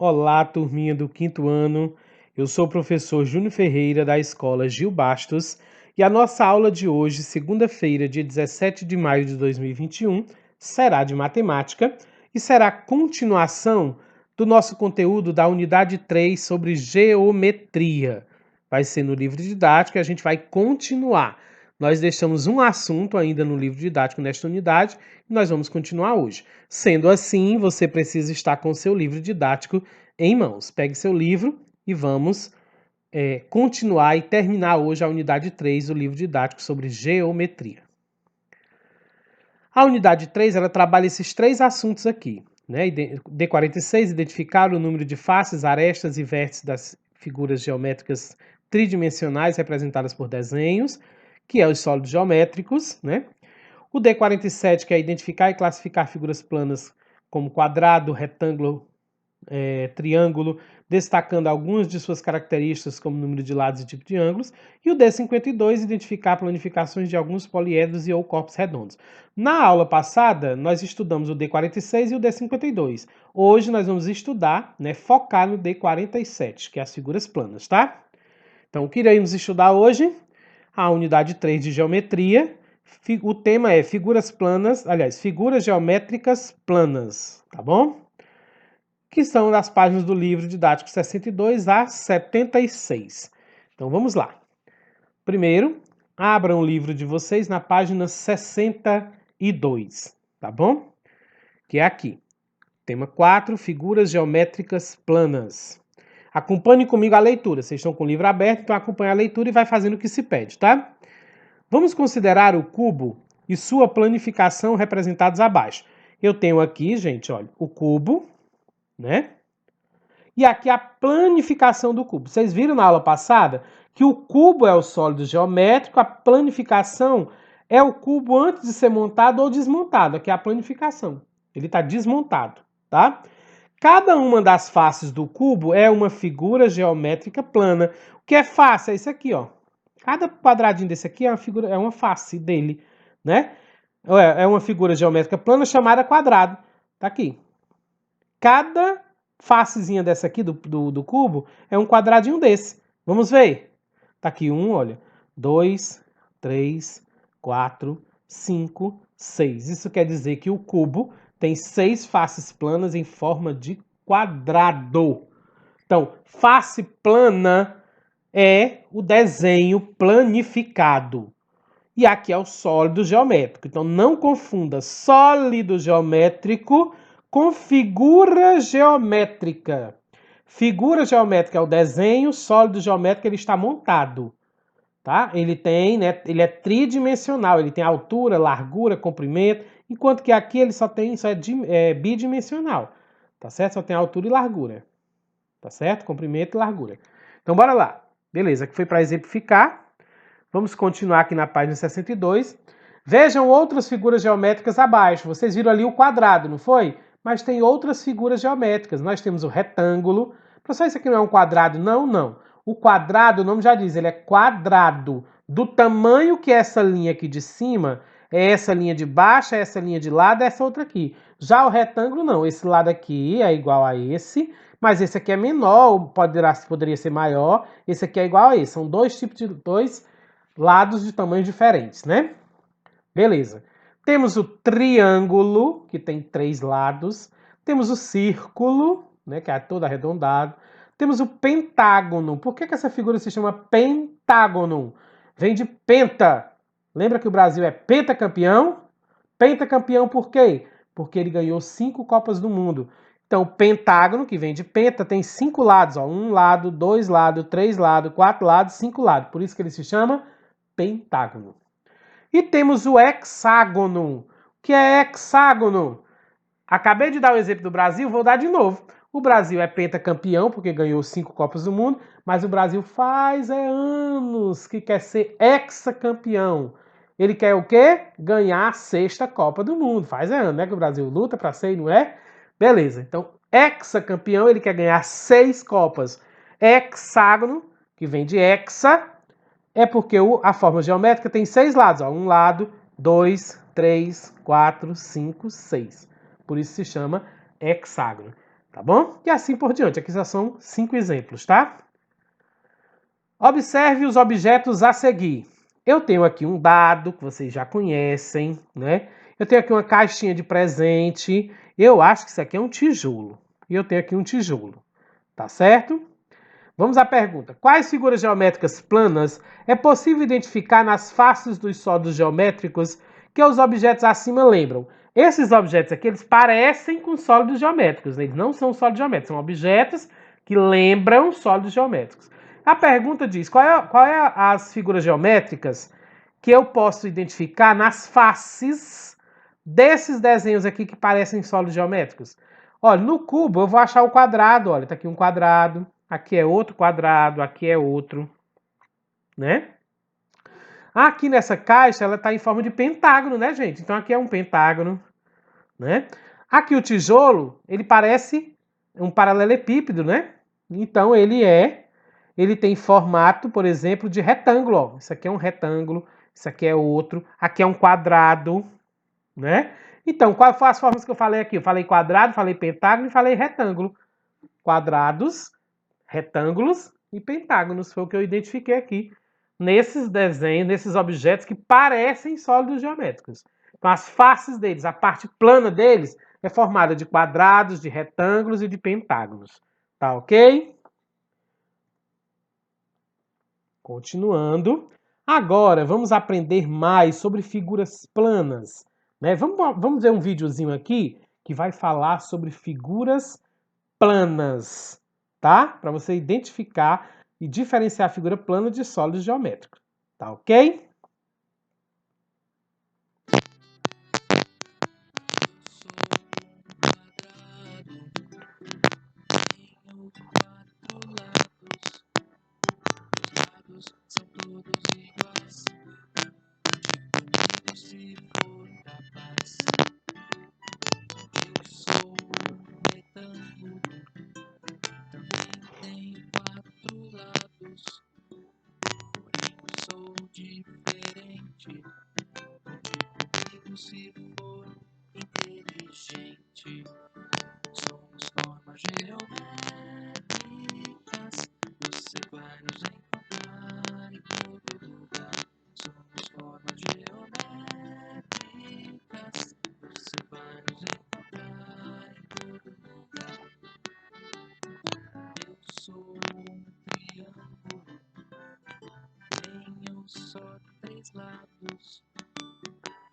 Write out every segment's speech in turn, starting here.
Olá, turminha do quinto ano. Eu sou o professor Júnior Ferreira, da Escola Gil Bastos, e a nossa aula de hoje, segunda-feira, dia 17 de maio de 2021, será de matemática e será continuação do nosso conteúdo da unidade 3 sobre geometria. Vai ser no livro didático e a gente vai continuar. Nós deixamos um assunto ainda no livro didático nesta unidade e nós vamos continuar hoje. Sendo assim, você precisa estar com o seu livro didático em mãos. Pegue seu livro e vamos continuar e terminar hoje a unidade 3 do livro didático sobre geometria. A unidade 3, ela trabalha esses três assuntos aqui. Né? D46, identificar o número de faces, arestas e vértices das figuras geométricas tridimensionais representadas por desenhos, que é os sólidos geométricos, né? O D47, que é identificar e classificar figuras planas como quadrado, retângulo, triângulo, destacando algumas de suas características como número de lados e tipo de ângulos. E o D52, identificar planificações de alguns poliedros e ou corpos redondos. Na aula passada, nós estudamos o D46 e o D52. Hoje nós vamos estudar, focar no D47, que é as figuras planas, tá? Então, o que iremos estudar hoje? A unidade 3 de geometria. O tema é figuras geométricas planas, tá bom? Que são das páginas do livro didático 62 a 76. Então, vamos lá. Primeiro, abram o livro de vocês na página 62, tá bom? Que é aqui. Tema 4, figuras geométricas planas. Acompanhe comigo a leitura. Vocês estão com o livro aberto, então acompanhe a leitura e vai fazendo o que se pede, tá? Vamos considerar o cubo e sua planificação representados abaixo. Eu tenho aqui, gente, olha, o cubo, né? E aqui a planificação do cubo. Vocês viram na aula passada que o cubo é o sólido geométrico, a planificação é o cubo antes de ser montado ou desmontado. Aqui é a planificação. Ele está desmontado, tá? Cada uma das faces do cubo é uma figura geométrica plana. O que é face? É isso aqui, ó. Cada quadradinho desse aqui é uma face dele, né? É uma figura geométrica plana chamada quadrado. Tá aqui. Cada facezinha dessa aqui do cubo é um quadradinho desse. Vamos ver? Tá aqui um, olha. 2, 3, 4, 5, 6. Isso quer dizer que o cubo tem 6 faces planas em forma de quadrado. Então, face plana é o desenho planificado. E aqui é o sólido geométrico. Então, não confunda sólido geométrico com figura geométrica. Figura geométrica é o desenho, sólido geométrico ele está montado. Tá? Ele é tridimensional, ele tem altura, largura, comprimento, enquanto que aqui ele só é bidimensional. Tá certo? Só tem altura e largura. Tá certo? Comprimento e largura. Então, bora lá. Beleza, aqui foi para exemplificar. Vamos continuar aqui na página 62. Vejam outras figuras geométricas abaixo. Vocês viram ali o quadrado, não foi? Mas tem outras figuras geométricas. Nós temos o retângulo. Professor, isso aqui não é um quadrado? Não, não. O quadrado, o nome já diz, ele é quadrado. Do tamanho que essa linha aqui de cima, é essa linha de baixo, é essa linha de lado, é essa outra aqui. Já o retângulo não. Esse lado aqui é igual a esse, mas esse aqui é menor, poderia ser maior. Esse aqui é igual a esse. São dois lados de tamanhos diferentes, né? Beleza. Temos o triângulo, que tem 3 lados. Temos o círculo, né, que é todo arredondado. Temos o pentágono. Por que essa figura se chama pentágono? Vem de penta. Lembra que o Brasil é pentacampeão? Pentacampeão por quê? Porque ele ganhou 5 Copas do Mundo. Então, o pentágono, que vem de penta, tem 5 lados. Ó, 1 lado, 2 lados, 3 lados, 4 lados, 5 lados. Por isso que ele se chama pentágono. E temos o hexágono. O que é hexágono? Acabei de dar o exemplo do Brasil, vou dar de novo. O Brasil é pentacampeão, porque ganhou 5 Copas do Mundo, mas o Brasil faz anos que quer ser hexacampeão. Ele quer o quê? Ganhar a 6ª Copa do Mundo. Faz anos, né? Que o Brasil luta para ser e não é? Beleza, então hexacampeão, ele quer ganhar 6 Copas. Hexágono, que vem de hexa, é porque a forma geométrica tem 6 lados. Ó. 1 lado, 2, 3, 4, 5, 6. Por isso se chama hexágono. Tá bom? E assim por diante. Aqui já são 5 exemplos, tá? Observe os objetos a seguir. Eu tenho aqui um dado que vocês já conhecem, né? Eu tenho aqui uma caixinha de presente. Eu acho que isso aqui é um tijolo. E eu tenho aqui um tijolo. Tá certo? Vamos à pergunta. Quais figuras geométricas planas é possível identificar nas faces dos sólidos geométricos que os objetos acima lembram? Esses objetos aqui, eles parecem com sólidos geométricos, né? Eles não são sólidos geométricos, são objetos que lembram sólidos geométricos. A pergunta diz, qual é as figuras geométricas que eu posso identificar nas faces desses desenhos aqui que parecem sólidos geométricos? Olha, no cubo eu vou achar o quadrado, olha, tá aqui um quadrado, aqui é outro quadrado, aqui é outro, né? Aqui nessa caixa ela tá em forma de pentágono, né, gente? Então aqui é um pentágono, né? Aqui o tijolo, ele parece um paralelepípedo, né? Então ele tem formato, por exemplo, de retângulo, ó. Isso aqui é um retângulo, isso aqui é outro, aqui é um quadrado, né? Então, quais foram as formas que eu falei aqui? Eu falei quadrado, falei pentágono e falei retângulo. Quadrados, retângulos e pentágonos foi o que eu identifiquei aqui nesses desenhos, nesses objetos que parecem sólidos geométricos. Então, as faces deles, a parte plana deles, é formada de quadrados, de retângulos e de pentágonos. Tá ok? Continuando. Agora, vamos aprender mais sobre figuras planas. Né? Vamos ver um videozinho aqui que vai falar sobre figuras planas, tá? Para você identificar e diferenciar a figura plana de sólidos geométricos. Tá ok? São todos iguais, unidos se for capaz. Eu sou um retângulo, também tem 4 lados, porém eu sou diferente, comigo se for inteligente. Somos formas geométricas, você vai nos encontrar em todo lugar. Somos formas geométricas, você vai nos encontrar em todo lugar. Eu sou um triângulo, tenho só 3 lados,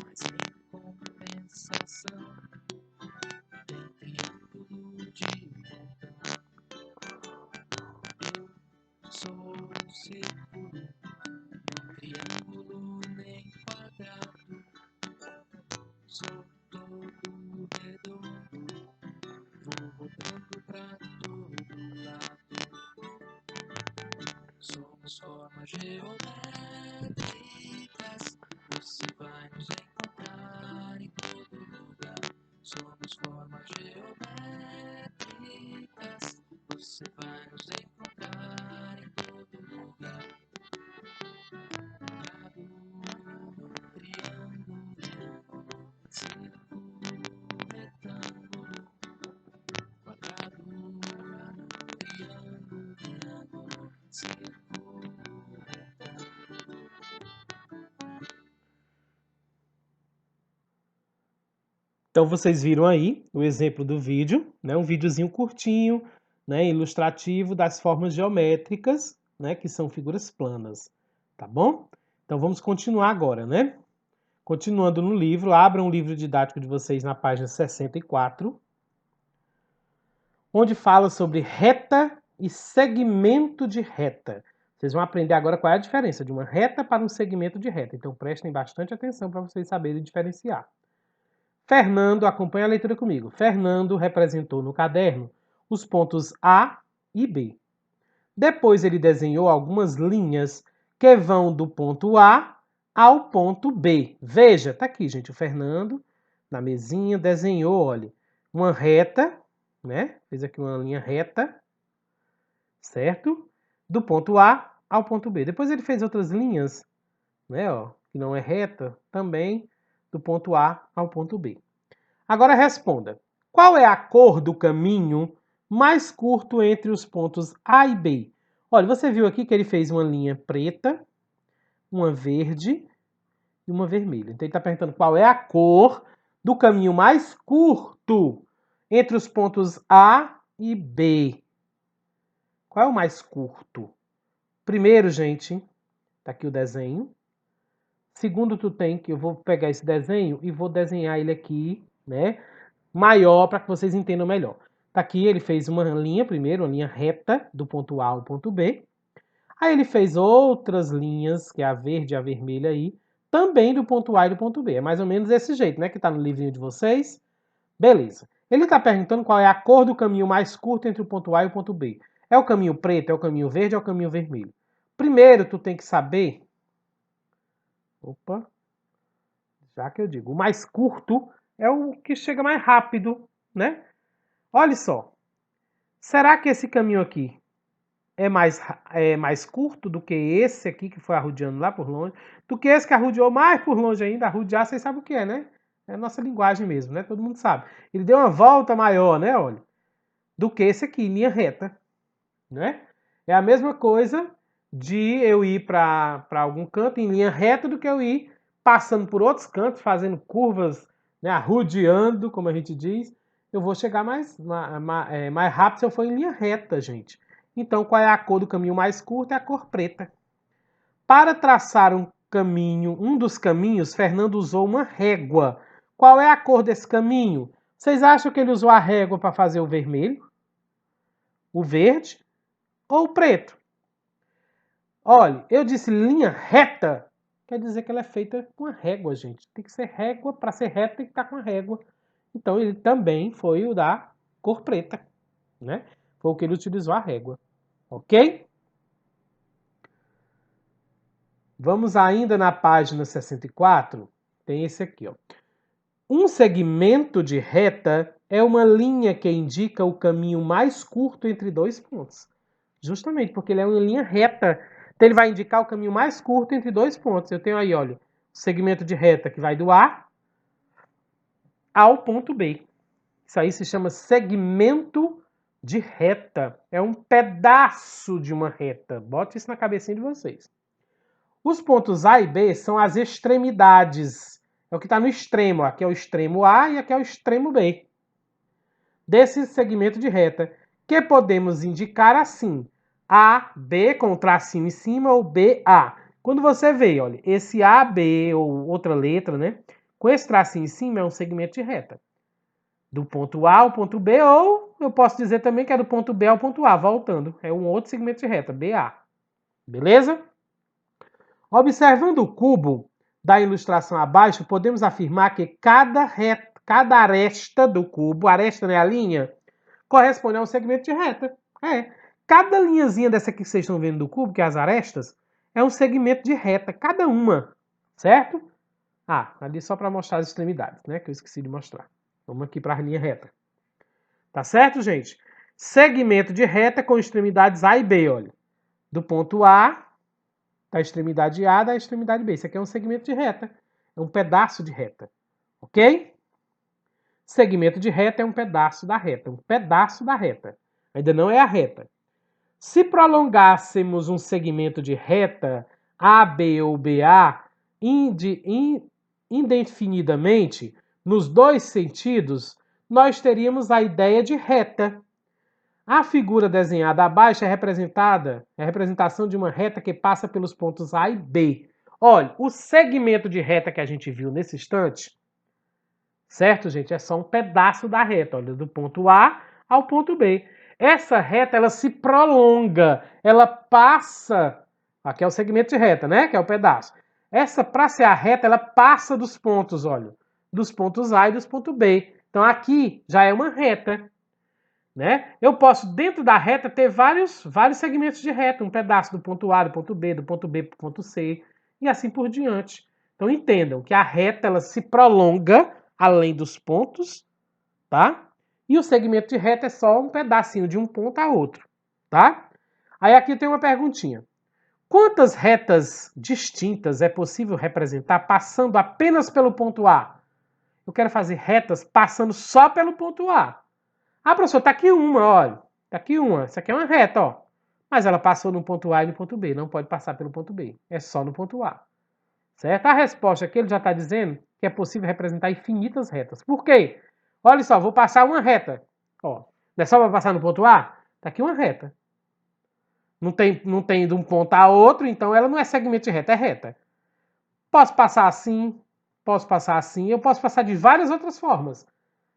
mas em compensação tem triângulo de montão. Eu sou um círculo, triângulo nem quadrado, sou todo redondo, vou rodando pra todo lado. Somos formas geométricas, você vai nos encontrar em todo lugar. Somos formas geométricas, você vai nos encontrar em todo lugar. Triângulo, círculo, retângulo, quadrado, triângulo, círculo, retângulo. Então vocês viram aí o exemplo do vídeo, né? Um videozinho curtinho, né? Ilustrativo das formas geométricas, né? Que são figuras planas, tá bom? Então vamos continuar agora, né? Continuando no livro, abram o livro didático de vocês na página 64, onde fala sobre reta e segmento de reta. Vocês vão aprender agora qual é a diferença de uma reta para um segmento de reta. Então prestem bastante atenção para vocês saberem diferenciar. Fernando, acompanha a leitura comigo. Fernando representou no caderno os pontos A e B. Depois ele desenhou algumas linhas que vão do ponto A ao ponto B. Veja, tá aqui, gente, o Fernando na mesinha desenhou, olha, uma reta, né? Fez aqui uma linha reta, certo? Do ponto A ao ponto B. Depois ele fez outras linhas, né, ó, que não é reta, também do ponto A ao ponto B. Agora responda. Qual é a cor do caminho mais curto entre os pontos A e B? Olha, você viu aqui que ele fez uma linha preta, uma verde e uma vermelha. Então ele está perguntando qual é a cor do caminho mais curto entre os pontos A e B. Qual é o mais curto? Primeiro, gente, tá aqui o desenho. Segundo, tu tem que eu vou pegar esse desenho e vou desenhar ele aqui, né, maior para que vocês entendam melhor. Tá aqui, ele fez uma linha primeiro, uma linha reta do ponto A ao ponto B. Aí ele fez outras linhas, que é a verde e a vermelha aí, também do ponto A e do ponto B. É mais ou menos desse jeito, né, que tá no livrinho de vocês. Beleza. Ele está perguntando qual é a cor do caminho mais curto entre o ponto A e o ponto B. É o caminho preto, é o caminho verde, é o caminho vermelho? Primeiro, tu tem que saber... Opa, já que eu digo, o mais curto é o que chega mais rápido, né? Olha só, será que esse caminho aqui é mais curto do que esse aqui que foi arrodeando lá por longe? Do que esse que arrodeou mais por longe ainda? Arrodear, vocês sabem o que é, né? É a nossa linguagem mesmo, né? Todo mundo sabe. Ele deu uma volta maior, né? Olha, do que esse aqui, em linha reta, né? É a mesma coisa de eu ir para algum canto em linha reta do que eu ir passando por outros cantos, fazendo curvas, né, arrodeando, como a gente diz. Eu vou chegar mais rápido se eu for em linha reta, gente. Então, qual é a cor do caminho mais curto? É a cor preta. Para traçar um dos caminhos, Fernando usou uma régua. Qual é a cor desse caminho? Vocês acham que ele usou a régua para fazer o vermelho, o verde ou o preto? Olha, eu disse linha reta, quer dizer que ela é feita com a régua, gente. Tem que ser régua, para ser reta tem que estar com a régua. Então ele também foi o da cor preta, né? Foi o que ele utilizou a régua, ok? Vamos ainda na página 64, tem esse aqui, ó. Um segmento de reta é uma linha que indica o caminho mais curto entre dois pontos. Justamente porque ele é uma linha reta. Então ele vai indicar o caminho mais curto entre dois pontos. Eu tenho aí, olha, o segmento de reta que vai do A ao ponto B. Isso aí se chama segmento de reta. É um pedaço de uma reta. Bote isso na cabecinha de vocês. Os pontos A e B são as extremidades. É o que está no extremo. Aqui é o extremo A e aqui é o extremo B. Desse segmento de reta, que podemos indicar assim. A, B com o tracinho em cima ou B, A. Quando você vê, olha, esse A, B ou outra letra, né? Com esse tracinho em cima é um segmento de reta. Do ponto A ao ponto B, ou eu posso dizer também que é do ponto B ao ponto A, voltando. É um outro segmento de reta, BA. Beleza? Observando o cubo da ilustração abaixo, podemos afirmar que cada aresta do cubo, aresta não é a linha, corresponde a um segmento de reta. É. Cada linhazinha dessa aqui que vocês estão vendo do cubo, que é as arestas, é um segmento de reta, cada uma. Certo? Ah, ali só para mostrar as extremidades, né? Que eu esqueci de mostrar. Vamos aqui para a linha reta. Tá certo, gente? Segmento de reta com extremidades A e B, olha. Do ponto A, da extremidade A, da extremidade B. Isso aqui é um segmento de reta. É um pedaço de reta. Ok? Segmento de reta é um pedaço da reta. Um pedaço da reta. Ainda não é a reta. Se prolongássemos um segmento de reta AB ou BA indefinidamente, nos dois sentidos, nós teríamos a ideia de reta. A figura desenhada abaixo é a representação de uma reta que passa pelos pontos A e B. Olha, o segmento de reta que a gente viu nesse instante, certo, gente? É só um pedaço da reta, olha, do ponto A ao ponto B. Essa reta, ela se prolonga, ela passa... Aqui é o segmento de reta, né? Que é o pedaço. Essa, para ser a reta, ela passa dos pontos, olha, dos pontos A e dos pontos B. Então aqui já é uma reta, né? Eu posso, dentro da reta, ter vários segmentos de reta, um pedaço do ponto A, do ponto B para o ponto C, e assim por diante. Então entendam que a reta ela se prolonga além dos pontos, tá? E o segmento de reta é só um pedacinho de um ponto a outro, tá? Aí aqui tem uma perguntinha. Quantas retas distintas é possível representar passando apenas pelo ponto A? Eu quero fazer retas passando só pelo ponto A. Ah, professor, tá aqui uma, olha. Tá aqui uma. Isso aqui é uma reta, ó. Mas ela passou no ponto A e no ponto B. Não pode passar pelo ponto B. É só no ponto A. Certo? A resposta aqui ele já está dizendo que é possível representar infinitas retas. Por quê? Olha só, vou passar uma reta. Ó, não é só para passar no ponto A? Tá aqui uma reta. Não tem de um ponto a outro, então ela não é segmento de reta, é reta. Posso passar assim, eu posso passar de várias outras formas.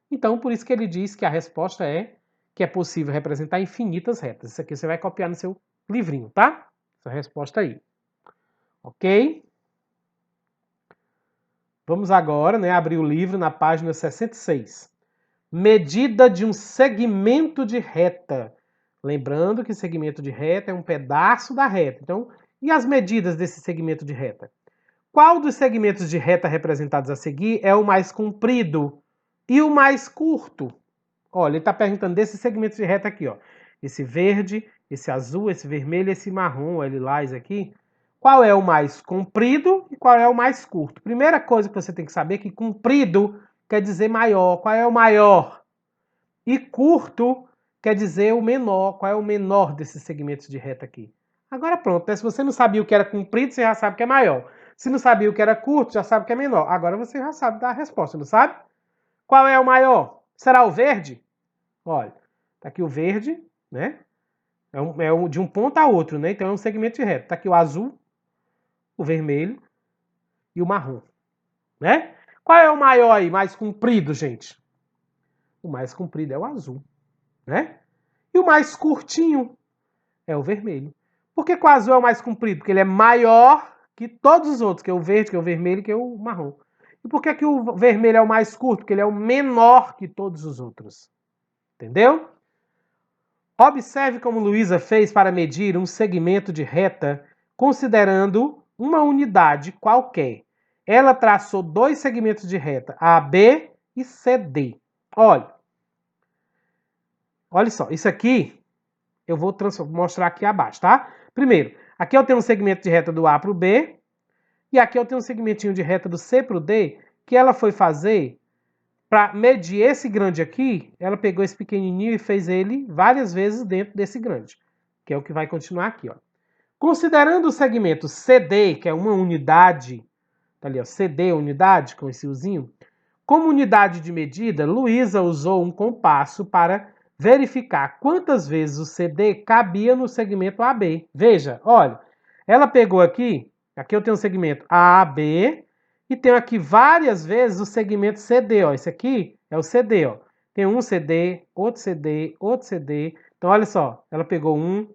Então, por isso que ele diz que a resposta é que é possível representar infinitas retas. Isso aqui você vai copiar no seu livrinho, tá? Essa resposta aí. Ok? Vamos agora, né, abrir o livro na página 66. Medida de um segmento de reta. Lembrando que segmento de reta é um pedaço da reta. Então, e as medidas desse segmento de reta? Qual dos segmentos de reta representados a seguir é o mais comprido e o mais curto? Olha, ele está perguntando desses segmentos de reta aqui, ó. Esse verde, esse azul, esse vermelho, esse marrom, o lilás aqui. Qual é o mais comprido e qual é o mais curto? Primeira coisa que você tem que saber é que comprido quer dizer maior. Qual é o maior? E curto quer dizer o menor. Qual é o menor desses segmentos de reta aqui? Agora pronto, né? Se você não sabia o que era comprido, você já sabe que é maior. Se não sabia o que era curto, já sabe que é menor. Agora você já sabe dar a resposta, não sabe? Qual é o maior? Será o verde? Olha, tá aqui o verde, né? De um ponto a outro, né? Então é um segmento de reta. Tá aqui o azul, o vermelho e o marrom, né? Qual é o maior aí, mais comprido, gente? O mais comprido é o azul, né? E o mais curtinho é o vermelho. Por que o azul é o mais comprido? Porque ele é maior que todos os outros, que é o verde, que é o vermelho, que é o marrom. E por que o vermelho é o mais curto? Porque ele é o menor que todos os outros. Entendeu? Observe como Luísa fez para medir um segmento de reta considerando uma unidade qualquer. Ela traçou dois segmentos de reta, AB e CD. Olha só, isso aqui eu vou mostrar aqui abaixo, tá? Primeiro, aqui eu tenho um segmento de reta do A para o B, e aqui eu tenho um segmentinho de reta do C para o D, que ela foi fazer para medir esse grande aqui, ela pegou esse pequenininho e fez ele várias vezes dentro desse grande, que é o que vai continuar aqui, ó. Considerando o segmento CD, que é uma unidade, tá ali, ó, CD, unidade, com esse uzinho, como unidade de medida, Luísa usou um compasso para verificar quantas vezes o CD cabia no segmento AB. Veja, olha, ela pegou aqui eu tenho um segmento AB, e tenho aqui várias vezes o segmento CD, ó. Esse aqui é o CD, ó. Tem um CD, outro CD, outro CD. Então, olha só, ela pegou 1,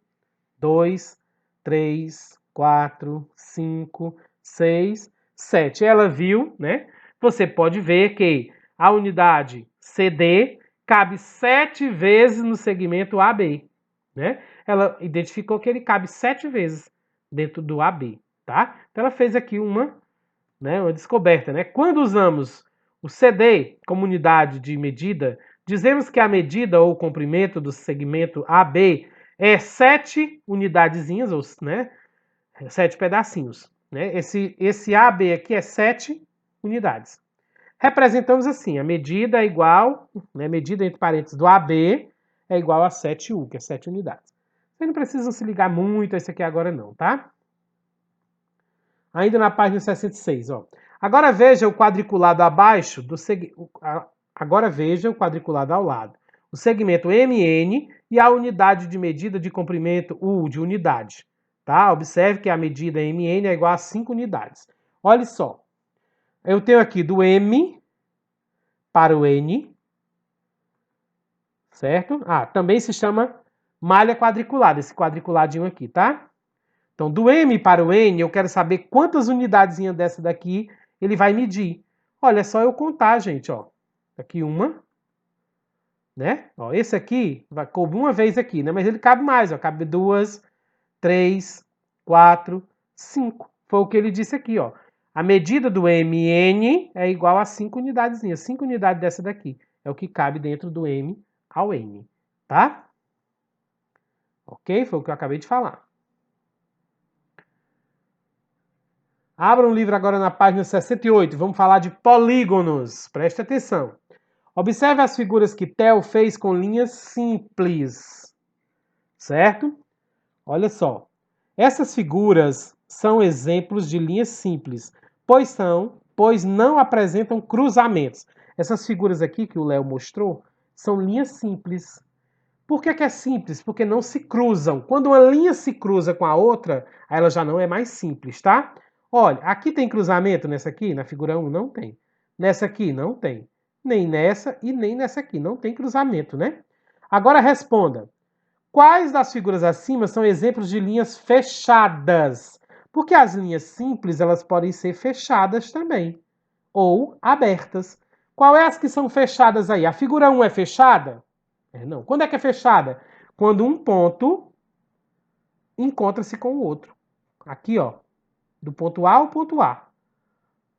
2, 3, 4, 5, 6, 7. Ela viu, né? Você pode ver que a unidade CD cabe 7 vezes no segmento AB, né? Ela identificou que ele cabe 7 vezes dentro do AB, tá? Então ela fez aqui uma descoberta, né? Quando usamos o CD como unidade de medida, dizemos que a medida ou o comprimento do segmento AB é 7 unidadezinhas, ou, né? 7 pedacinhos. Né? Esse AB aqui é 7 unidades. Representamos assim, a medida é igual, né? Medida entre parênteses do AB é igual a 7U, que é 7 unidades. Vocês não precisam se ligar muito a isso aqui agora não, tá? Ainda na página 66, ó. Agora veja o quadriculado abaixo do agora veja o quadriculado ao lado. O segmento MN e a unidade de medida de comprimento U de unidade, tá? Observe que a medida MN é igual a 5 unidades. Olha só. Eu tenho aqui do M para o N, certo? Também se chama malha quadriculada, esse quadriculadinho aqui, tá? Então, do M para o N, eu quero saber quantas unidades dessa daqui ele vai medir. Olha, é só eu contar, gente, ó. Aqui uma, né? Ó, esse aqui coube uma vez aqui, né? Mas ele cabe mais, ó. Cabe 2, 3, 4, 5. Foi o que ele disse aqui, ó. A medida do MN é igual a 5 unidades. 5 unidades dessa daqui. É o que cabe dentro do M ao N, tá? Ok? Foi o que eu acabei de falar. Abra um livro agora na página 68. Vamos falar de polígonos. Preste atenção. Observe as figuras que Theo fez com linhas simples, certo? Olha só. Essas figuras são exemplos de linhas simples, pois não apresentam cruzamentos. Essas figuras aqui que o Léo mostrou são linhas simples. Por que é simples? Porque não se cruzam. Quando uma linha se cruza com a outra, ela já não é mais simples, tá? Olha, aqui tem cruzamento nessa aqui, na figura 1? Não tem. Nessa aqui? Não tem. Nem nessa e nem nessa aqui. Não tem cruzamento, né? Agora responda. Quais das figuras acima são exemplos de linhas fechadas? Porque as linhas simples, elas podem ser fechadas também. Ou abertas. Qual é as que são fechadas aí? A figura 1 é fechada? Não. Quando é que é fechada? Quando um ponto encontra-se com o outro. Aqui, ó. Do ponto A ao ponto A.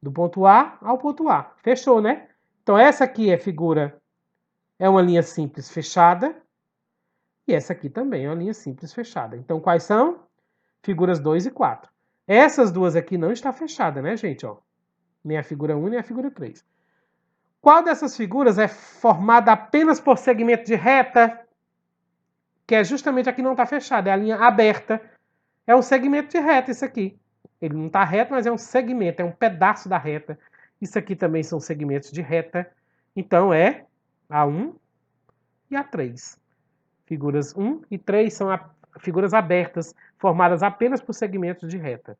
Do ponto A ao ponto A. Fechou, né? Então, essa aqui é uma linha simples fechada. E essa aqui também é uma linha simples fechada. Então, quais são? Figuras 2 e 4. Essas duas aqui não está fechada, né, gente? Ó. Nem a figura 1, nem a figura 3. Qual dessas figuras é formada apenas por segmento de reta? Que é justamente a que não está fechada, é a linha aberta. É um segmento de reta isso aqui. Ele não está reto, mas é um segmento, é um pedaço da reta. Isso aqui também são segmentos de reta. Então é a 1 e a 3. Figuras 1 e 3 são figuras abertas, formadas apenas por segmentos de reta.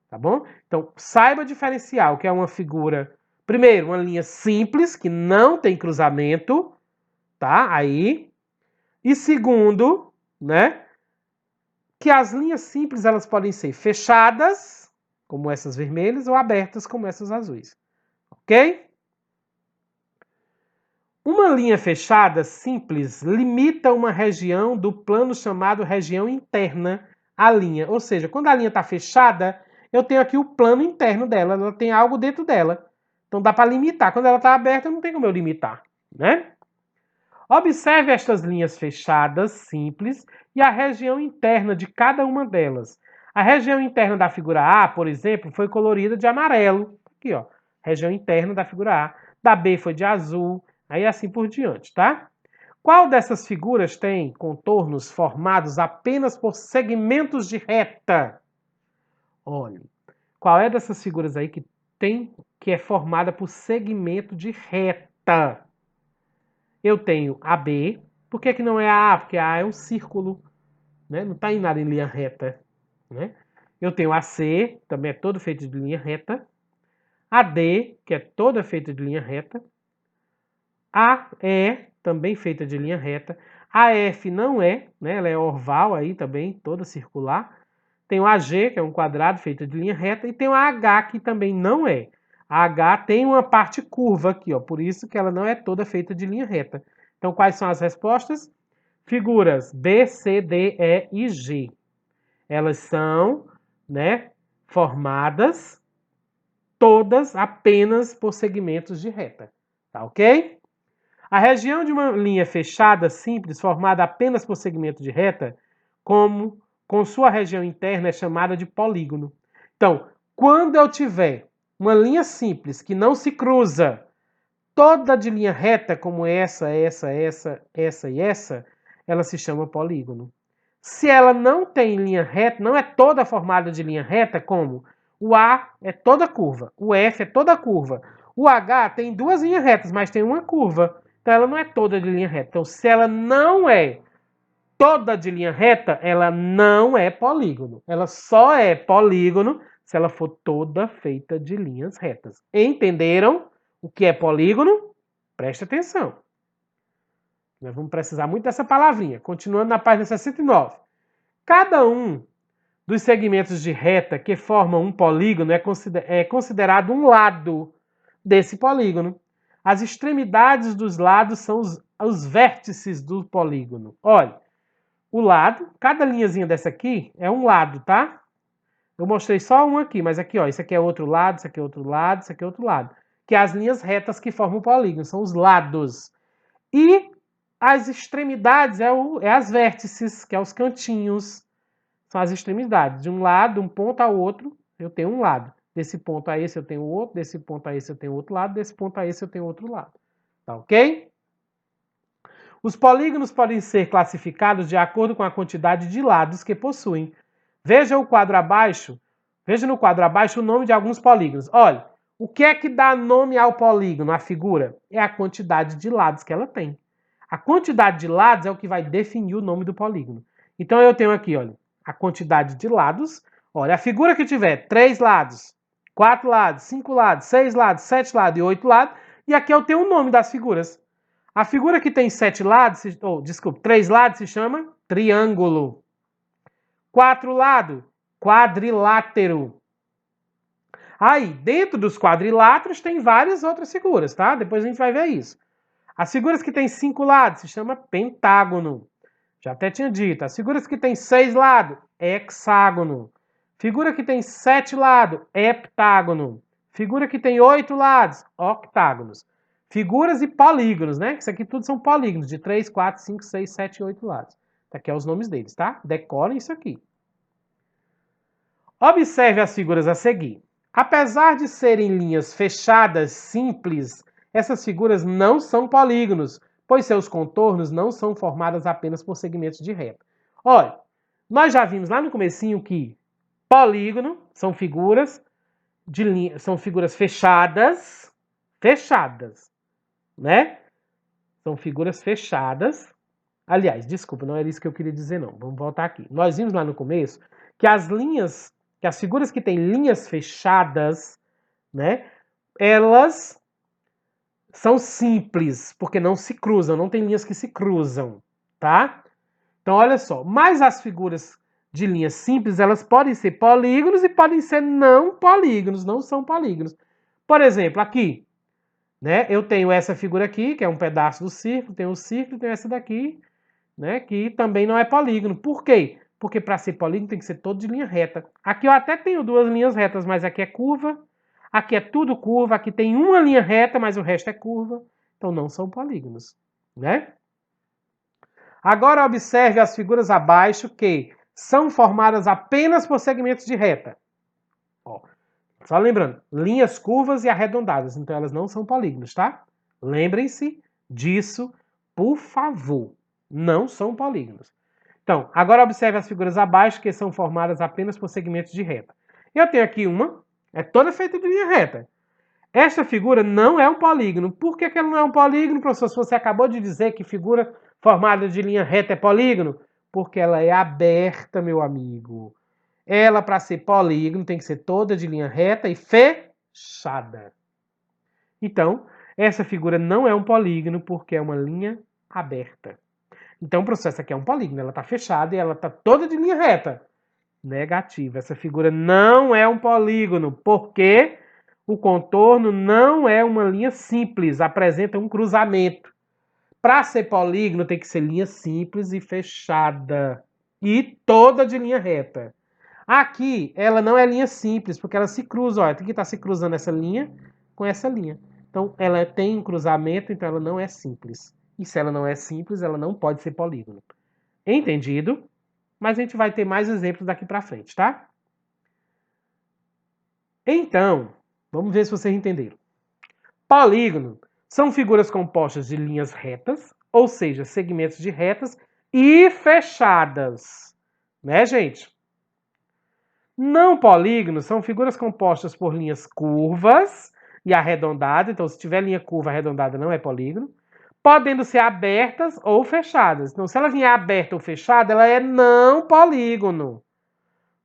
Tá bom? Então, saiba diferenciar o que é uma figura. Primeiro, uma linha simples, que não tem cruzamento. Tá? Aí. E segundo, né? Que as linhas simples elas podem ser fechadas, como essas vermelhas, ou abertas, como essas azuis. Ok? Uma linha fechada simples limita uma região do plano chamado região interna à linha. Ou seja, quando a linha está fechada, eu tenho aqui o plano interno dela, ela tem algo dentro dela. Então dá para limitar. Quando ela está aberta, não tem como eu limitar, né? Observe estas linhas fechadas, simples, e a região interna de cada uma delas. A região interna da figura A, por exemplo, foi colorida de amarelo. Aqui, ó. Região interna da figura A. Da B foi de azul. Aí assim por diante, tá? Qual dessas figuras tem contornos formados apenas por segmentos de reta? Olha, qual é dessas figuras aí que é formada por segmento de reta? Eu tenho a B. Por que não é a A? Porque a A é um círculo, né? Não está em nada em linha reta, né? Eu tenho a C, também é todo feito de linha reta. A D, que é toda feita de linha reta. A E, também feita de linha reta. A F não é, né? Ela é oval aí também, toda circular. Tenho a G, que é um quadrado feito de linha reta. E tenho a H, que também não é. A H tem uma parte curva aqui, ó, por isso que ela não é toda feita de linha reta. Então, quais são as respostas? Figuras B, C, D, E e G. Elas são, né, formadas todas apenas por segmentos de reta. Tá ok? A região de uma linha fechada simples, formada apenas por segmento de reta, com sua região interna, é chamada de polígono. Então, quando eu tiver uma linha simples que não se cruza, toda de linha reta, como essa e essa, ela se chama polígono. Se ela não tem linha reta, não é toda formada de linha reta, como o A é toda curva, o F é toda curva, o H tem duas linhas retas, mas tem uma curva, então ela não é toda de linha reta. Então, se ela não é toda de linha reta, ela não é polígono. Ela só é polígono se ela for toda feita de linhas retas. Entenderam o que é polígono? Preste atenção. Nós vamos precisar muito dessa palavrinha. Continuando na página 69. Cada um dos segmentos de reta que formam um polígono é considerado um lado desse polígono. As extremidades dos lados são os vértices do polígono. Olha, o lado, cada linhazinha dessa aqui é um lado, tá? Eu mostrei só um aqui, mas aqui, ó, isso aqui é outro lado, isso aqui é outro lado, isso aqui é outro lado. Que é as linhas retas que formam o polígono, são os lados. E as extremidades é as vértices, que é os cantinhos. São as extremidades. De um lado, um ponto ao outro, eu tenho um lado. Desse ponto a esse eu tenho outro, desse ponto a esse eu tenho outro lado, desse ponto a esse eu tenho outro lado. Tá ok? Os polígonos podem ser classificados de acordo com a quantidade de lados que possuem. Veja o quadro abaixo. Veja no quadro abaixo o nome de alguns polígonos. Olha, o que é que dá nome ao polígono, à figura? É a quantidade de lados que ela tem. A quantidade de lados é o que vai definir o nome do polígono. Então eu tenho aqui, olha, a quantidade de lados. Olha, a figura que tiver 3 lados, 4 lados, 5 lados, 6 lados, 7 lados e 8 lados. E aqui eu tenho o nome das figuras. A figura que tem 7 lados, 3 lados se chama triângulo. 4 lados, quadrilátero. Aí, dentro dos quadriláteros tem várias outras figuras, tá? Depois a gente vai ver isso. As figuras que têm 5 lados se chama pentágono. Já até tinha dito. As figuras que têm 6 lados, hexágono. Figura que tem 7 lados, heptágono. Figura que tem 8 lados, octágonos. Figuras e polígonos, né? Isso aqui tudo são polígonos de 3, 4, 5, 6, 7 e 8 lados. Aqui é os nomes deles, tá? Decorem isso aqui. Observe as figuras a seguir. Apesar de serem linhas fechadas simples, essas figuras não são polígonos, pois seus contornos não são formados apenas por segmentos de reta. Olha, nós já vimos lá no comecinho que polígono são figuras são figuras fechadas, né? São figuras fechadas. Aliás, desculpa, não era isso que eu queria dizer não. Vamos voltar aqui. Nós vimos lá no começo que as figuras que têm linhas fechadas, né? Elas são simples, porque não se cruzam, não tem linhas que se cruzam, tá? Então, olha só, mas as figuras de linhas simples, elas podem ser polígonos e podem ser não polígonos, não são polígonos. Por exemplo, aqui, né, eu tenho essa figura aqui, que é um pedaço do círculo, tenho o círculo, tenho essa daqui, né, que também não é polígono. Por quê? Porque para ser polígono tem que ser todo de linha reta. Aqui eu até tenho duas linhas retas, mas aqui é curva. Aqui é tudo curva, aqui tem uma linha reta, mas o resto é curva. Então não são polígonos, né? Agora observe as figuras abaixo que são formadas apenas por segmentos de reta. Ó, só lembrando, linhas curvas e arredondadas, então elas não são polígonos, tá? Lembrem-se disso, por favor. Não são polígonos. Então, agora observe as figuras abaixo que são formadas apenas por segmentos de reta. Eu tenho aqui uma, é toda feita de linha reta. Esta figura não é um polígono. Por que ela não é um polígono, professor? Se você acabou de dizer que figura formada de linha reta é polígono? Porque ela é aberta, meu amigo. Ela, para ser polígono, tem que ser toda de linha reta e fechada. Então, essa figura não é um polígono porque é uma linha aberta. Então, professor, essa aqui é um polígono. Ela está fechada e ela está toda de linha reta. Negativo. Essa figura não é um polígono porque o contorno não é uma linha simples, apresenta um cruzamento. Para ser polígono tem que ser linha simples e fechada e toda de linha reta. Aqui ela não é linha simples porque ela se cruza, olha, tem que estar se cruzando essa linha com essa linha. Então ela tem um cruzamento, então ela não é simples. E se ela não é simples, ela não pode ser polígono. Entendido? Mas a gente vai ter mais exemplos daqui para frente, tá? Então, vamos ver se vocês entenderam. Polígono são figuras compostas de linhas retas, ou seja, segmentos de retas, e fechadas. Né, gente? Não polígonos são figuras compostas por linhas curvas e arredondadas. Então, se tiver linha curva arredondada, não é polígono. Podendo ser abertas ou fechadas. Então, se ela vier aberta ou fechada, ela é não polígono.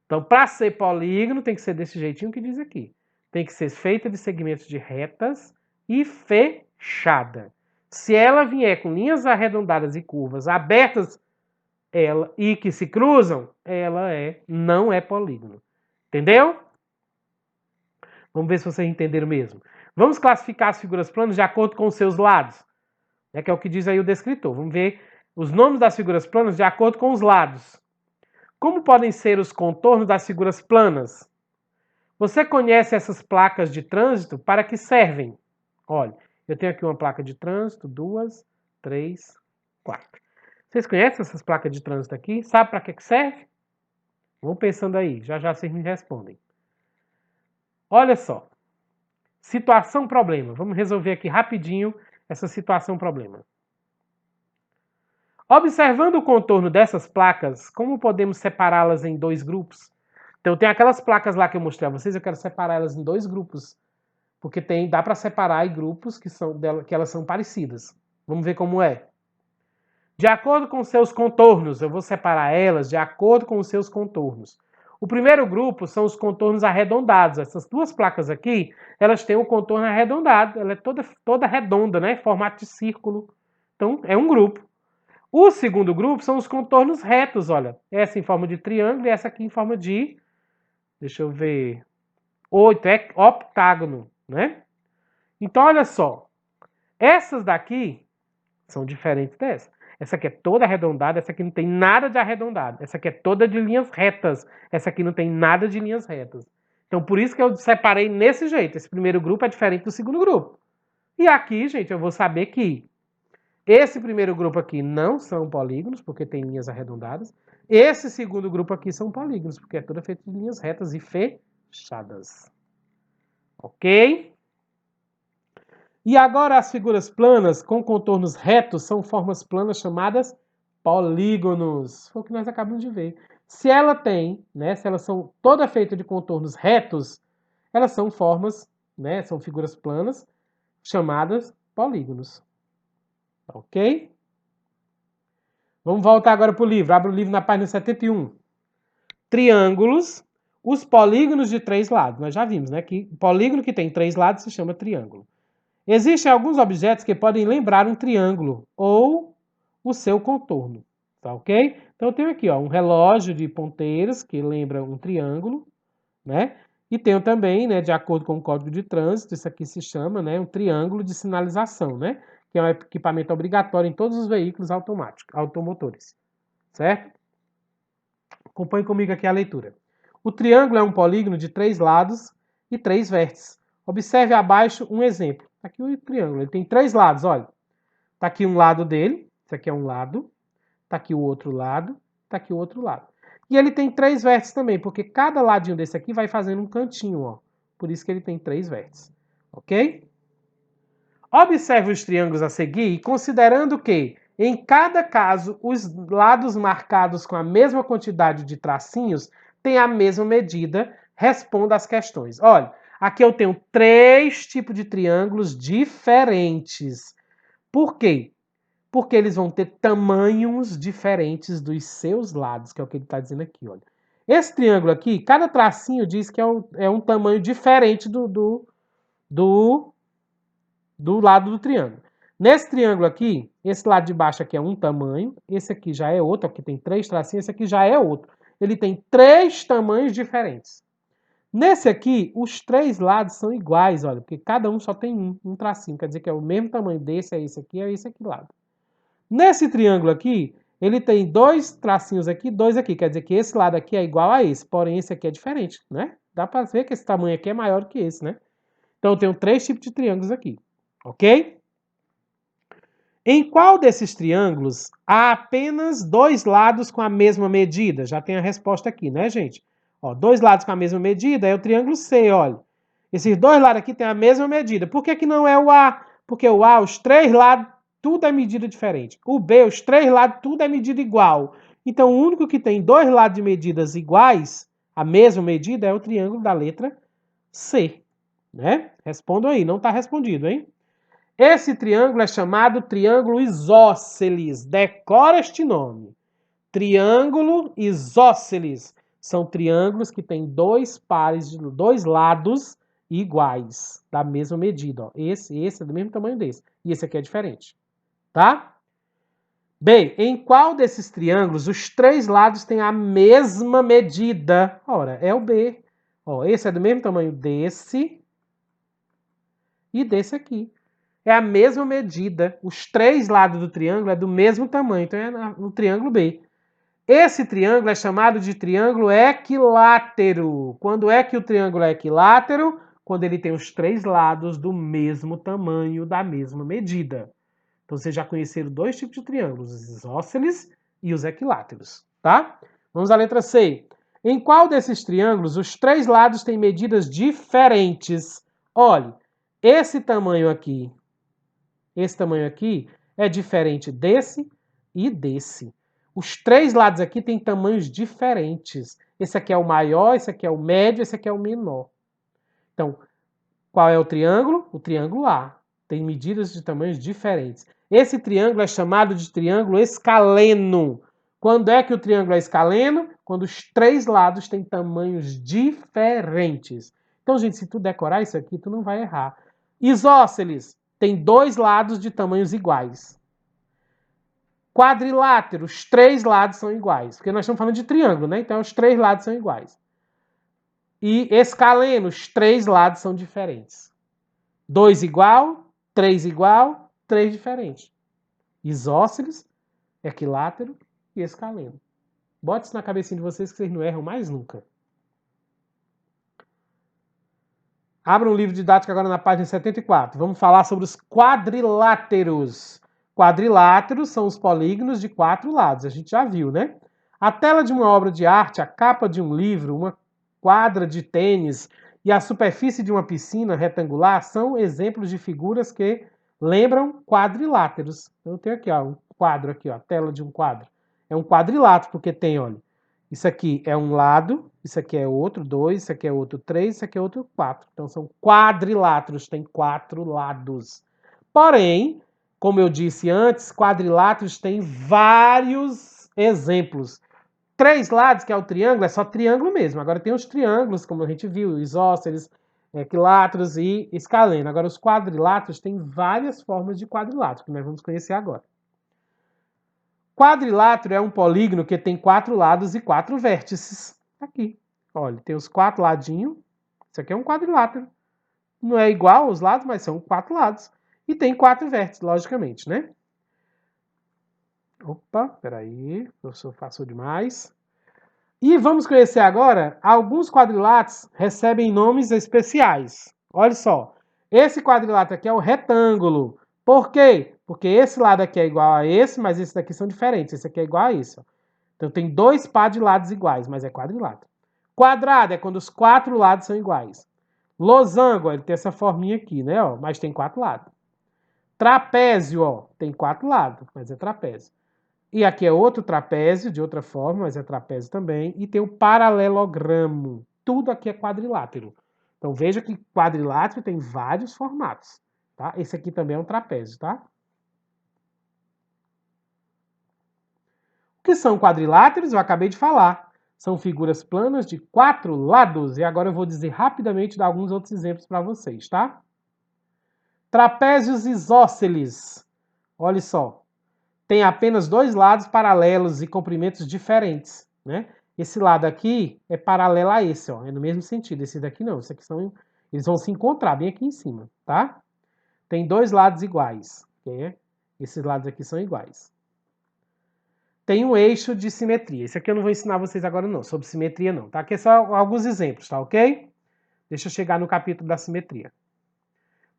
Então, para ser polígono, tem que ser desse jeitinho que diz aqui. Tem que ser feita de segmentos de retas e fechada. Se ela vier com linhas arredondadas e curvas abertas e que se cruzam, ela não é polígono. Entendeu? Vamos ver se vocês entenderam mesmo. Vamos classificar as figuras planas de acordo com os seus lados. Que é o que diz aí o descritor. Vamos ver os nomes das figuras planas de acordo com os lados. Como podem ser os contornos das figuras planas? Você conhece essas placas de trânsito? Para que servem? Olha, eu tenho aqui uma placa de trânsito, 2, 3, 4. Vocês conhecem essas placas de trânsito aqui? Sabe para que serve? Vão pensando aí, já já vocês me respondem. Olha só. Situação, problema. Vamos resolver aqui rapidinho essa situação problema. Observando o contorno dessas placas, como podemos separá-las em dois grupos? Então tem aquelas placas lá que eu mostrei a vocês, eu quero separar elas em dois grupos. Porque dá para separar em grupos que elas são parecidas. Vamos ver como é. De acordo com seus contornos, eu vou separar elas de acordo com os seus contornos. O primeiro grupo são os contornos arredondados. Essas duas placas aqui, elas têm um contorno arredondado. Ela é toda redonda, né? Formato de círculo. Então, é um grupo. O segundo grupo são os contornos retos, olha. Essa em forma de triângulo e essa aqui em forma de... Deixa eu ver... 8, é octágono, né? Então, olha só. Essas daqui são diferentes dessas. Essa aqui é toda arredondada, essa aqui não tem nada de arredondado. Essa aqui é toda de linhas retas. Essa aqui não tem nada de linhas retas. Então, por isso que eu separei nesse jeito. Esse primeiro grupo é diferente do segundo grupo. E aqui, gente, eu vou saber que esse primeiro grupo aqui não são polígonos, porque tem linhas arredondadas. Esse segundo grupo aqui são polígonos, porque é tudo feito de linhas retas e fechadas. Ok? E agora as figuras planas com contornos retos são formas planas chamadas polígonos. Foi o que nós acabamos de ver. Se ela tem, né, se elas são toda feita de contornos retos, elas são formas, né, são figuras planas chamadas polígonos. Ok? Vamos voltar agora para o livro. Abra o livro na página 71. Triângulos, os polígonos de 3 lados. Nós já vimos, né, que o polígono que tem 3 lados se chama triângulo. Existem alguns objetos que podem lembrar um triângulo ou o seu contorno, tá ok? Então eu tenho aqui, ó, um relógio de ponteiras que lembra um triângulo, né? E tenho também, né, de acordo com o Código de Trânsito, isso aqui se chama, né, um triângulo de sinalização, né? Que é um equipamento obrigatório em todos os veículos automotores, certo? Acompanhe comigo aqui a leitura. O triângulo é um polígono de 3 lados e 3 vértices. Observe abaixo um exemplo. Aqui o triângulo, ele tem 3 lados, olha. Tá aqui um lado dele, esse aqui é um lado. Tá aqui o outro lado, tá aqui o outro lado. E ele tem 3 vértices também, porque cada ladinho desse aqui vai fazendo um cantinho, ó. Por isso que ele tem 3 vértices, ok? Observe os triângulos a seguir e considerando que, em cada caso, os lados marcados com a mesma quantidade de tracinhos têm a mesma medida, responda às questões. Olha, aqui eu tenho 3 tipos de triângulos diferentes. Por quê? Porque eles vão ter tamanhos diferentes dos seus lados, que é o que ele está dizendo aqui, olha. Esse triângulo aqui, cada tracinho diz que é um tamanho diferente do lado do triângulo. Nesse triângulo aqui, esse lado de baixo aqui é um tamanho, esse aqui já é outro, aqui tem 3 tracinhos, esse aqui já é outro. Ele tem 3 tamanhos diferentes. Nesse aqui, os 3 lados são iguais, olha, porque cada um só tem um tracinho, quer dizer que é o mesmo tamanho desse, é esse aqui lado. Nesse triângulo aqui, ele tem 2 tracinhos aqui, 2 aqui, quer dizer que esse lado aqui é igual a esse, porém esse aqui é diferente, né? Dá para ver que esse tamanho aqui é maior do que esse, né? Então eu tenho 3 tipos de triângulos aqui, ok? Em qual desses triângulos há apenas 2 lados com a mesma medida? Já tem a resposta aqui, né, gente? Ó, 2 lados com a mesma medida é o triângulo C, olha. Esses 2 lados aqui têm a mesma medida. Por que não é o A? Porque o A, os 3 lados, tudo é medida diferente. O B, os 3 lados, tudo é medida igual. Então, o único que tem 2 lados de medidas iguais, a mesma medida, é o triângulo da letra C, né? Respondam aí, não está respondido, hein? Esse triângulo é chamado triângulo isósceles. Decora este nome. Triângulo isósceles. São triângulos que têm 2 pares de 2 lados iguais, da mesma medida. Ó. Esse é do mesmo tamanho desse. E esse aqui é diferente. Tá? Bem, em qual desses triângulos os 3 lados têm a mesma medida? Ora, é o B. Ó, esse é do mesmo tamanho desse e desse aqui. É a mesma medida. Os 3 lados do triângulo é do mesmo tamanho. Então é no triângulo B. Esse triângulo é chamado de triângulo equilátero. Quando é que o triângulo é equilátero? Quando ele tem os 3 lados do mesmo tamanho, da mesma medida. Então vocês já conheceram 2 tipos de triângulos, os isósceles e os equiláteros, tá? Vamos à letra C. Em qual desses triângulos os 3 lados têm medidas diferentes? Olhe, esse tamanho aqui, esse tamanho aqui é diferente desse e desse. Os três lados aqui têm tamanhos diferentes. Esse aqui é o maior, esse aqui é o médio, esse aqui é o menor. Então, qual é o triângulo? O triângulo A. Tem medidas de tamanhos diferentes. Esse triângulo é chamado de triângulo escaleno. Quando é que o triângulo é escaleno? Quando os três lados têm tamanhos diferentes. Então, gente, se tu decorar isso aqui, tu não vai errar. Isósceles tem dois lados de tamanhos iguais. Quadrilátero, os três lados são iguais. Porque nós estamos falando de triângulo, né? Então, os três lados são iguais. E escaleno, os três lados são diferentes. 2 igual, 3 igual, 3 diferente. Isósceles, equilátero e escaleno. Bote isso na cabecinha de vocês que vocês não erram mais nunca. Abra um livro didático agora na página 74. Vamos falar sobre os quadriláteros. Quadriláteros são os polígonos de 4 lados. A gente já viu, né? A tela de uma obra de arte, a capa de um livro, uma quadra de tênis e a superfície de uma piscina retangular são exemplos de figuras que lembram quadriláteros. Eu tenho aqui, ó, um quadro aqui, ó, tela de um quadro. É um quadrilátero porque tem, olha, isso aqui é um lado, isso aqui é outro, 2, isso aqui é outro, 3, isso aqui é outro, 4. Então são quadriláteros, tem 4 lados. Porém, como eu disse antes, quadriláteros têm vários exemplos. 3 lados, que é o triângulo, é só triângulo mesmo. Agora tem os triângulos, como a gente viu, isósceles, equiláteros e escaleno. Agora os quadriláteros têm várias formas de quadrilátero, que nós vamos conhecer agora. Quadrilátero é um polígono que tem 4 lados e 4 vértices. Aqui, olha, tem os 4 ladinhos. Isso aqui é um quadrilátero. Não é igual os lados, mas são 4 lados. E tem 4 vértices, logicamente, né? Opa, peraí, o professor passou demais. E vamos conhecer agora, alguns quadriláteros recebem nomes especiais. Olha só, esse quadrilátero aqui é o retângulo. Por quê? Porque esse lado aqui é igual a esse, mas esses daqui são diferentes. Esse aqui é igual a esse. Ó. Então tem 2 par de lados iguais, mas é quadrilátero. Quadrado é quando os 4 lados são iguais. Losango, ó, ele tem essa forminha aqui, né? Ó, mas tem 4 lados. Trapézio, ó, tem 4 lados, mas é trapézio. E aqui é outro trapézio, de outra forma, mas é trapézio também. E tem o paralelogramo. Tudo aqui é quadrilátero. Então veja que quadrilátero tem vários formatos. Tá? Esse aqui também é um trapézio, tá? O que são quadriláteros? Eu acabei de falar. São figuras planas de 4 lados. E agora eu vou dizer rapidamente, dar alguns outros exemplos para vocês, tá? Trapézios isósceles. Olha só. Tem apenas 2 lados paralelos e comprimentos diferentes, né? Esse lado aqui é paralelo a esse, ó, é no mesmo sentido. Esse daqui não, esse aqui são, eles vão se encontrar bem aqui em cima, tá? Tem 2 lados iguais, né? Esses lados aqui são iguais. Tem um eixo de simetria. Esse aqui eu não vou ensinar vocês agora não, sobre simetria não, tá? Aqui é só alguns exemplos, tá ok? Deixa eu chegar no capítulo da simetria.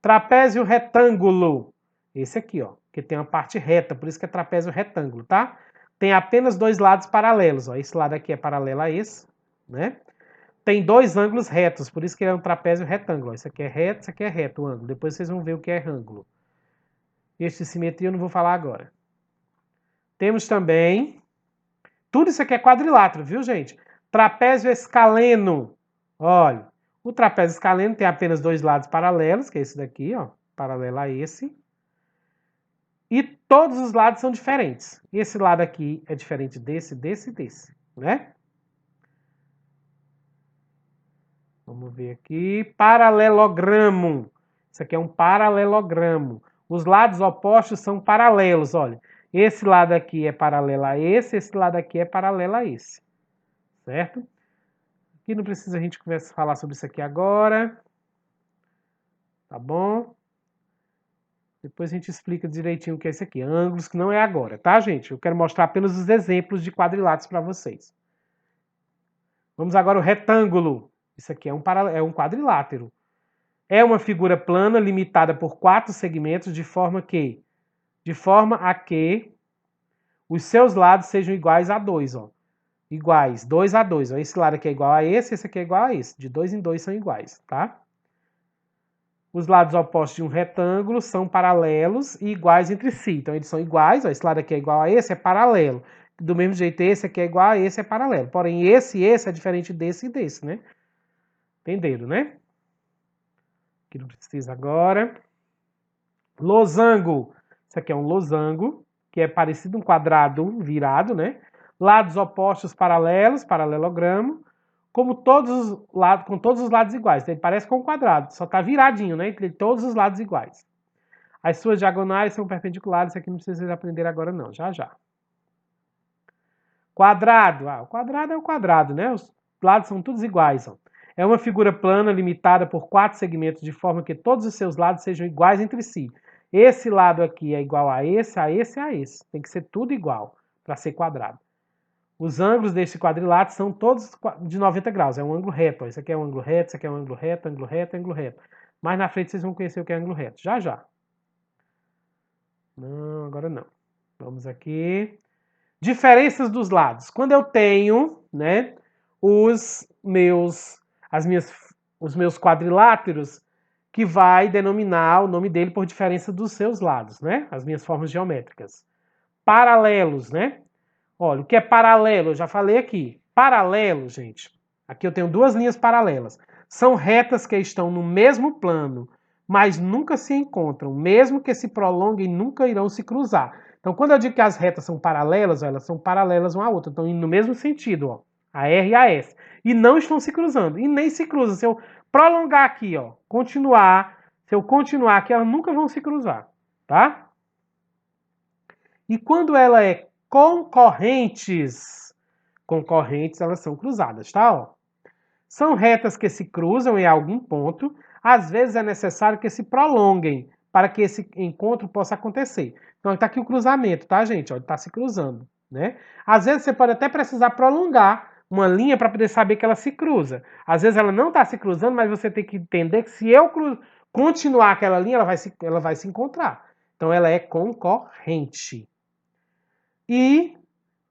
Trapézio retângulo. Esse aqui, ó, que tem uma parte reta, por isso que é trapézio retângulo, tá? Tem apenas 2 lados paralelos, ó. Esse lado aqui é paralelo a esse, né? Tem 2 ângulos retos, por isso que ele é um trapézio retângulo. Ó. Isso aqui é reto, isso aqui é reto, o ângulo. Depois vocês vão ver o que é ângulo. Este de simetria eu não vou falar agora. Temos também... Tudo isso aqui é quadrilátero, viu, gente? Trapézio escaleno. Olha, o trapézio escaleno tem apenas 2 lados paralelos, que é esse daqui, ó. Paralelo a esse. E todos os lados são diferentes. Esse lado aqui é diferente desse, desse e desse, né? Vamos ver aqui. Paralelogramo. Isso aqui é um paralelogramo. Os lados opostos são paralelos, olha. Esse lado aqui é paralelo a esse lado aqui é paralelo a esse. Certo? Aqui não precisa a gente falar sobre isso aqui agora. Tá bom? Depois a gente explica direitinho o que é isso aqui. Ângulos que não é agora, tá, gente? Eu quero mostrar apenas os exemplos de quadriláteros para vocês. Vamos agora ao retângulo. Isso aqui é um quadrilátero. É uma figura plana limitada por 4 segmentos de forma a que os seus lados sejam iguais a 2, ó. Iguais, 2 a 2. Ó. Esse lado aqui é igual a esse aqui é igual a esse. De 2 em 2 são iguais, tá? Os lados opostos de um retângulo são paralelos e iguais entre si. Então, eles são iguais, ó, esse lado aqui é igual a esse, é paralelo. Do mesmo jeito, esse aqui é igual a esse, é paralelo. Porém, esse e esse é diferente desse e desse, né? Entenderam, né? Que não precisa agora. Losango. Isso aqui é um losango, que é parecido a um quadrado virado, né? Lados opostos paralelos, paralelogramo. Como todos os lados, com todos os lados iguais. Ele parece com um quadrado, só está viradinho, né? Entre todos os lados iguais. As suas diagonais são perpendiculares, isso aqui não precisa aprender agora não, já já. Quadrado, o quadrado é o quadrado, né? Os lados são todos iguais. Ó. É uma figura plana limitada por 4 segmentos de forma que todos os seus lados sejam iguais entre si. Esse lado aqui é igual a esse, a esse e a esse. Tem que ser tudo igual para ser quadrado. Os ângulos deste quadrilátero são todos de 90 graus. É um ângulo reto. Ó. Isso aqui é um ângulo reto, isso aqui é um ângulo reto, ângulo reto, ângulo reto. Mais na frente vocês vão conhecer o que é ângulo reto. Já, já. Não, agora não. Vamos aqui. Diferenças dos lados. Quando eu tenho, né, os meus quadriláteros, que vai denominar o nome dele por diferença dos seus lados, né? As minhas formas geométricas. Paralelos, né? Olha, o que é paralelo? Eu já falei aqui. Paralelo, gente. Aqui eu tenho duas linhas paralelas. São retas que estão no mesmo plano, mas nunca se encontram. Mesmo que se prolonguem, nunca irão se cruzar. Então, quando eu digo que as retas são paralelas, elas são paralelas uma à outra. Estão indo no mesmo sentido, ó. A R e a S. E não estão se cruzando. E nem se cruzam. Se eu prolongar aqui, ó, se eu continuar aqui, elas nunca vão se cruzar, tá? E quando ela é concorrentes, elas são cruzadas, tá? Ó. São retas que se cruzam em algum ponto, às vezes é necessário que se prolonguem para que esse encontro possa acontecer. Então está aqui o cruzamento, tá, gente? Está se cruzando, né? Às vezes você pode até precisar prolongar uma linha para poder saber que ela se cruza. Às vezes ela não está se cruzando, mas você tem que entender que se eu continuar aquela linha, ela vai se encontrar. Então ela é concorrente. E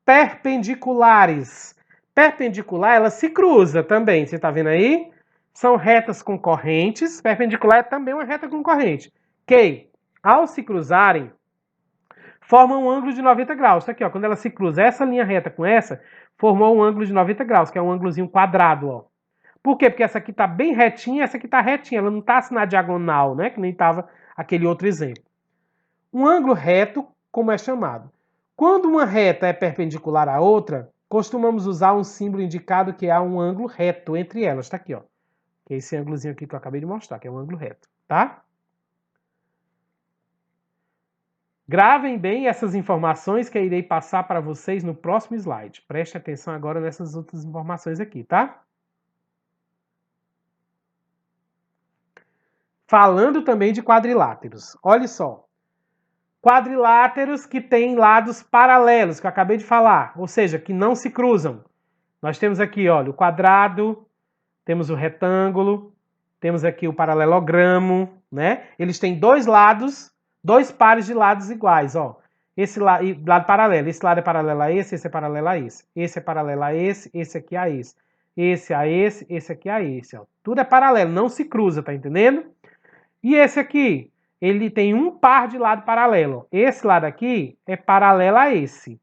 perpendiculares. Perpendicular, ela se cruza também, você está vendo aí? São retas concorrentes, perpendicular é também uma reta concorrente, que, ao se cruzarem, formam um ângulo de 90 graus. Isso aqui, ó, quando ela se cruza, essa linha reta com essa, formou um ângulo de 90 graus, que é um ângulozinho quadrado, ó. Por quê? Porque essa aqui está bem retinha, essa aqui está retinha, ela não está assim na diagonal, né, que nem estava aquele outro exemplo. Um ângulo reto, como é chamado? Quando uma reta é perpendicular à outra, costumamos usar um símbolo indicado que há um ângulo reto entre elas. Está aqui, ó. Que é esse ângulozinho aqui que eu acabei de mostrar, que é um ângulo reto, tá? Gravem bem essas informações que eu irei passar para vocês no próximo slide. Preste atenção agora nessas outras informações aqui, tá? Falando também de quadriláteros. Olha só. Quadriláteros que têm lados paralelos, que eu acabei de falar, ou seja, que não se cruzam. Nós temos aqui, olha, o quadrado, temos o retângulo, temos aqui o paralelogramo, né? Eles têm dois lados, dois pares de lados iguais, ó. Esse lado paralelo, esse lado é paralelo a esse é paralelo a esse. Esse é paralelo a esse aqui a esse. Esse a esse aqui a esse, ó. Tudo é paralelo, não se cruza, tá entendendo? E esse aqui, ele tem um par de lado paralelo. Esse lado aqui é paralelo a esse.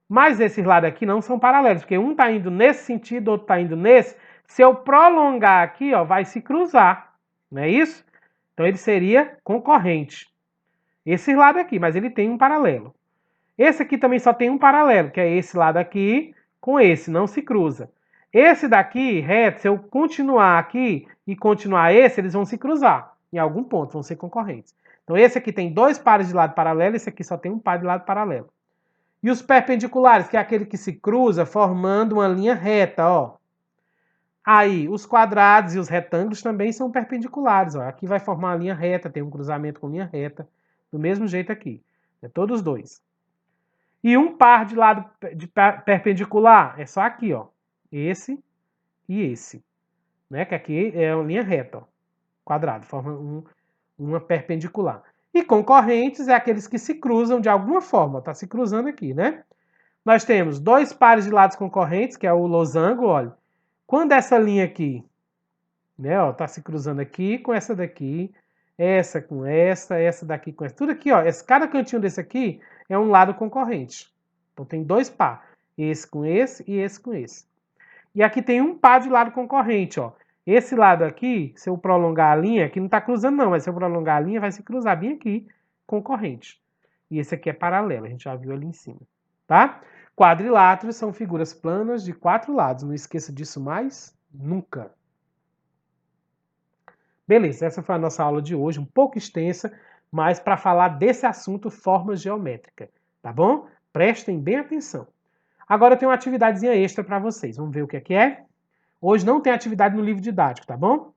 Mas esses lados aqui não são paralelos, porque um está indo nesse sentido, outro está indo nesse. Se eu prolongar aqui, ó, vai se cruzar. Não é isso? Então ele seria concorrente. Esse lado aqui, mas ele tem um paralelo. Esse aqui também só tem um paralelo, que é esse lado aqui com esse, não se cruza. Esse daqui, reto, se eu continuar aqui e continuar esse, eles vão se cruzar. Em algum ponto, vão ser concorrentes. Então esse aqui tem dois pares de lado paralelo, esse aqui só tem um par de lado paralelo. E os perpendiculares, que é aquele que se cruza formando uma linha reta, ó. Aí, os quadrados e os retângulos também são perpendiculares, ó. Aqui vai formar uma linha reta, tem um cruzamento com linha reta, do mesmo jeito aqui. É todos dois. E um par de lado perpendicular é só aqui, ó. Esse e esse. Né? Que aqui é uma linha reta, ó. Quadrado, forma uma perpendicular. E concorrentes é aqueles que se cruzam de alguma forma. Está se cruzando aqui, né? Nós temos dois pares de lados concorrentes, que é o losango, olha. Quando essa linha aqui, né? Ó, tá se cruzando aqui com essa daqui, essa com essa daqui com essa. Tudo aqui, ó, cada cantinho desse aqui é um lado concorrente. Então tem 2 par, esse com esse e esse com esse. E aqui tem um par de lado concorrente, ó. Esse lado aqui, se eu prolongar a linha, aqui não está cruzando não, mas se eu prolongar a linha, vai se cruzar bem aqui, concorrente. E esse aqui é paralelo, a gente já viu ali em cima, tá? Quadriláteros são figuras planas de 4 lados, não esqueça disso mais nunca. Beleza, essa foi a nossa aula de hoje, um pouco extensa, mas para falar desse assunto, forma geométrica, tá bom? Prestem bem atenção. Agora eu tenho uma atividadezinha extra para vocês, vamos ver o que é que é? Hoje não tem atividade no livro didático, tá bom?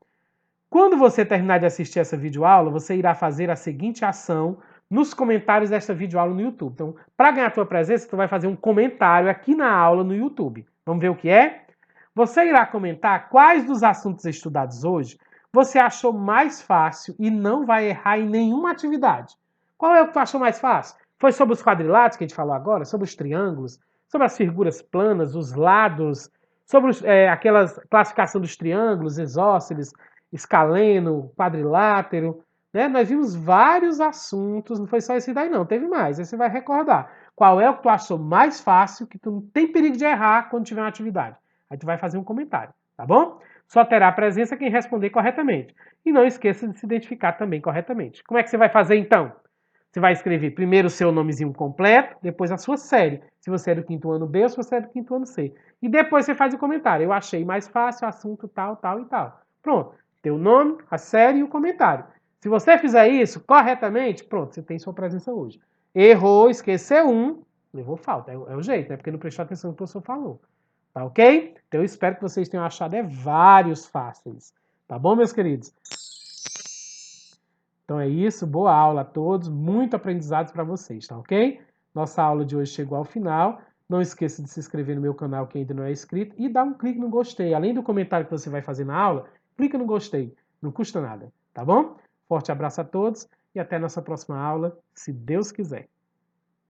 Quando você terminar de assistir essa videoaula, você irá fazer a seguinte ação nos comentários desta videoaula no YouTube. Então, para ganhar a tua presença, tu vai fazer um comentário aqui na aula no YouTube. Vamos ver o que é? Você irá comentar quais dos assuntos estudados hoje você achou mais fácil e não vai errar em nenhuma atividade. Qual é o que tu achou mais fácil? Foi sobre os quadriláteros que a gente falou agora? Sobre os triângulos? Sobre as figuras planas, os lados? Sobre aquela classificação dos triângulos, isósceles, escaleno, quadrilátero, né? Nós vimos vários assuntos, não foi só esse daí não, teve mais, aí você vai recordar. Qual é o que tu achou mais fácil, que tu não tem perigo de errar quando tiver uma atividade? Aí tu vai fazer um comentário, tá bom? Só terá presença quem responder corretamente. E não esqueça de se identificar também corretamente. Como é que você vai fazer então? Você vai escrever primeiro o seu nomezinho completo, depois a sua série. Se você é do 5º ano B ou se você é do 5º ano C. E depois você faz o comentário. Eu achei mais fácil o assunto tal, tal e tal. Pronto. Teu nome, a série e o comentário. Se você fizer isso corretamente, pronto, você tem sua presença hoje. Errou, esqueceu um, levou falta. É o jeito, né? Porque não prestou atenção no que o professor falou. Tá ok? Então eu espero que vocês tenham achado vários fáceis. Tá bom, meus queridos? Então é isso, boa aula a todos, muito aprendizados para vocês, tá ok? Nossa aula de hoje chegou ao final. Não esqueça de se inscrever no meu canal quem ainda não é inscrito e dar um clique no gostei. Além do comentário que você vai fazer na aula, clica no gostei, não custa nada, tá bom? Forte abraço a todos e até a nossa próxima aula, se Deus quiser.